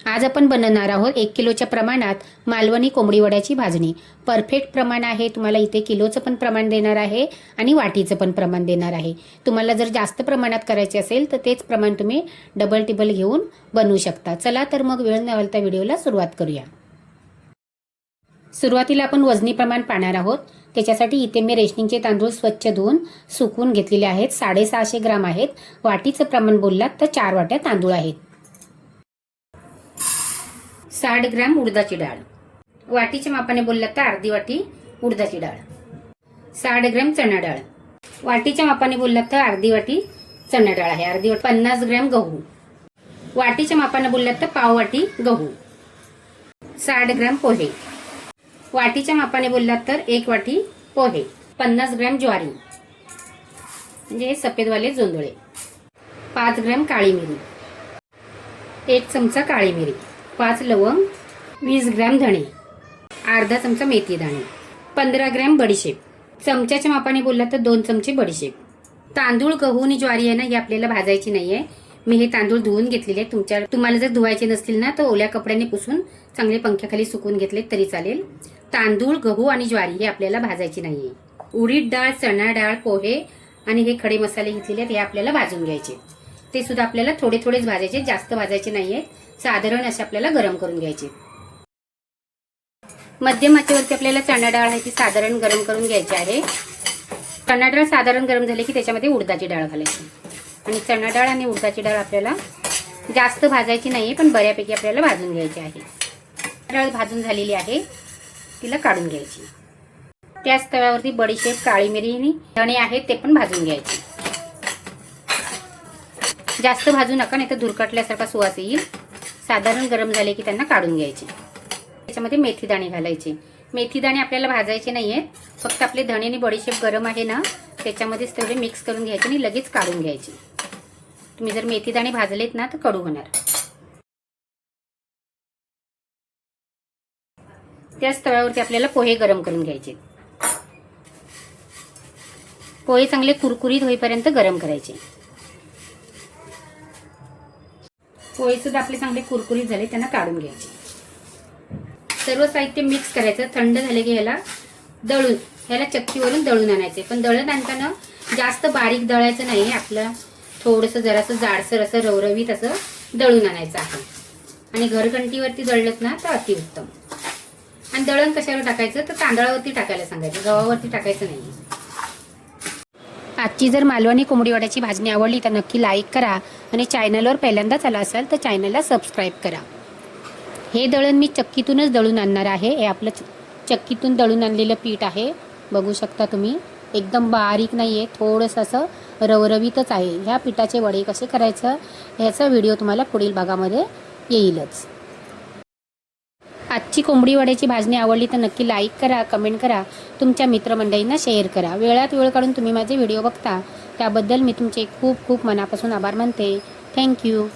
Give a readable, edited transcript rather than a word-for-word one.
आज आपण बनवणार आहोत 1 किलोच्या प्रमाणात मालवणी कोंबडी वड्याची भाजणी। परफेक्ट प्रमाण आहे। तुम्हाला इथे किलोचं पण प्रमाण देणार आहे आणि वाटीचं पण प्रमाण देणार आहे। तुम्हाला जर जास्त प्रमाणात करायचे असेल तर तेच प्रमाण तुम्ही डबल टिबल घेऊन बनवू शकता। चला तर मग वेळ न घालवता व्हिडिओला सुरुवात करूया। सुरुवातीला आपण वजनी प्रमाण पाहणार आहोत। त्याच्यासाठी इथे मी रेशनिंगचे तांदूळ स्वच्छ धुवून सुकवून घेतलेले आहेत। 650 ग्राम आहेत। वाटीचं प्रमाण बोललात तर 4 वाट्या तांदूळ आहेत। 60 ग्राम उडदाची डाळ, वाटीच्या मापाने बोललात तर अर्धी वाटी उडदाची डाळ। 60 ग्राम चणा डाळ, वाटीच्या मापाने बोललात तर अर्धी वाटी चणा डाळ आहे। अर्धी वाटी 50 ग्राम गहू, वाटीच्या मापाने बोललात तर पाव वाटी गहू। 60 ग्राम पोहे, वाटीच्या मापाने बोललात तर 1 वाटी पोहे। 50 ग्राम ज्वारी म्हणजे सफेदवाले जोंधळे। 5 ग्राम काळी मिरी, 1 चमचा काळी मिरी, 5 लवंग, 20 ग्राम धणे, अर्धा चमचा मेथी दाणे, 15 ग्राम बडीशेप। चमच्याच्या मापाने बोललात तर 2 चमचे बडीशेप। तांदूळ, गहू आणि ज्वारी आहे ना, ही आपल्याला भाजायची नाहीये। मी हे तांदूळ धुवून घेतलेले। तुम्हाला जर धुवायचे नसतील ना तर ओल्या कपड्याने पुसून चांगले पंख्याखाली सुकून घेतले तरी चालेल। तांदूळ, गहू आणि ज्वारी हे आपल्याला भाजायची नाहीये। उडीद डाळ, चणा डाळ, पोहे आणि हे खडे मसाले घेतलेले आहेत, हे आपल्याला भाजून घ्यायचे। ते सुद्धा आपल्याला थोडे थोडेच भाजायचे, जास्त भाजायचे नाहीये। साधारण असे आपल्याला गरम करून घ्यायचे। मध्यम आचेवरती आपल्याला चणा डाळ आहे ती साधारण गरम करून घ्यायची आहे। चणा डाळ साधारण गरम झाली की त्याच्यामध्ये उडदाची डाळ घालायची आणि चणा डाळ आणि उडदाची डाळ आपल्याला जास्त भाजायची नाहीये, पण बऱ्यापैकी आपल्याला भाजून घ्यायची आहे। डाळ भाजून झालेली आहे, तिला काढून घ्यायची। त्याच तव्यावरती बडीशेप, काळी मिरी आणि धणे आहेत ते पण भाजून घ्यायचे। जास्त भाजू नका, नाही तर धुरकटल्यासारखा सुवास येईल। साधारण गरम झाले की त्यांना काढून घ्यायचे। त्याच्यामध्ये मेथी दाणे घालायचे। मेथी दाणे आपल्याला भाजायचे नाहीयेत, फक्त आपले धणे आणि बडीशेप गरम आहे ना त्याच्यामध्येच तेवढे मिक्स करून घ्यायचे आणि लगेच काढून घ्यायचे। तुम्ही जर मेथी दाणे भाजलेत ना तर कडू होणार। त्याच तव्यावरती आपल्याला पोहे गरम करून घ्यायचे। पोहे चांगले कुरकुरीत होईपर्यंत गरम करायचे। पोहे सुद्धा आपले चांगले कुरकुरीत झाले, त्यांना काढून घ्यायचे। सर्व साहित्य मिक्स करायचं। थंड झाले की ह्याला चक्कीवरून दळून आणायचे। पण दळत आणताना जास्त बारीक दळायचं नाही, आपलं थोडंसं जरासं जाडसर असं रवरवीत असं दळून आणायचं आहे। आणि घरघंटीवरती दळलत ना तर अतिउत्तम। आणि दळण कशावर टाकायचं तर तांदळावरती टाकायला सांगायचं, गव्हावरती टाकायचं नाही। आजची जर मालवणी कोंबडी वड्याची भाजणी आवडली तर नक्की लाईक करा आणि चॅनलवर पहिल्यांदाच आला असाल तर चॅनलला सबस्क्राईब करा। हे दळण मी चक्कीतूनच दळून आणणार आहे। हे आपलं चक्कीतून दळून आणलेलं पीठ आहे, बघू शकता तुम्ही। एकदम बारीक नाहीये, थोडंसं असं रवरवीतच आहे। ह्या पिठाचे वडे कसे करायचं ह्याचा व्हिडिओ तुम्हाला पुढील भागामध्ये येईलच। आजची कोंबडी वड्याची भाजणी आवडली तर नक्की लाईक करा, कमेंट करा, तुमच्या मित्रमंडळींना शेअर करा। वेळात वेळ काढून तुम्ही माझे व्हिडिओ बघता त्याबद्दल मी तुमचे खूप खूप मनापासून आभार मानते। थँक्यू।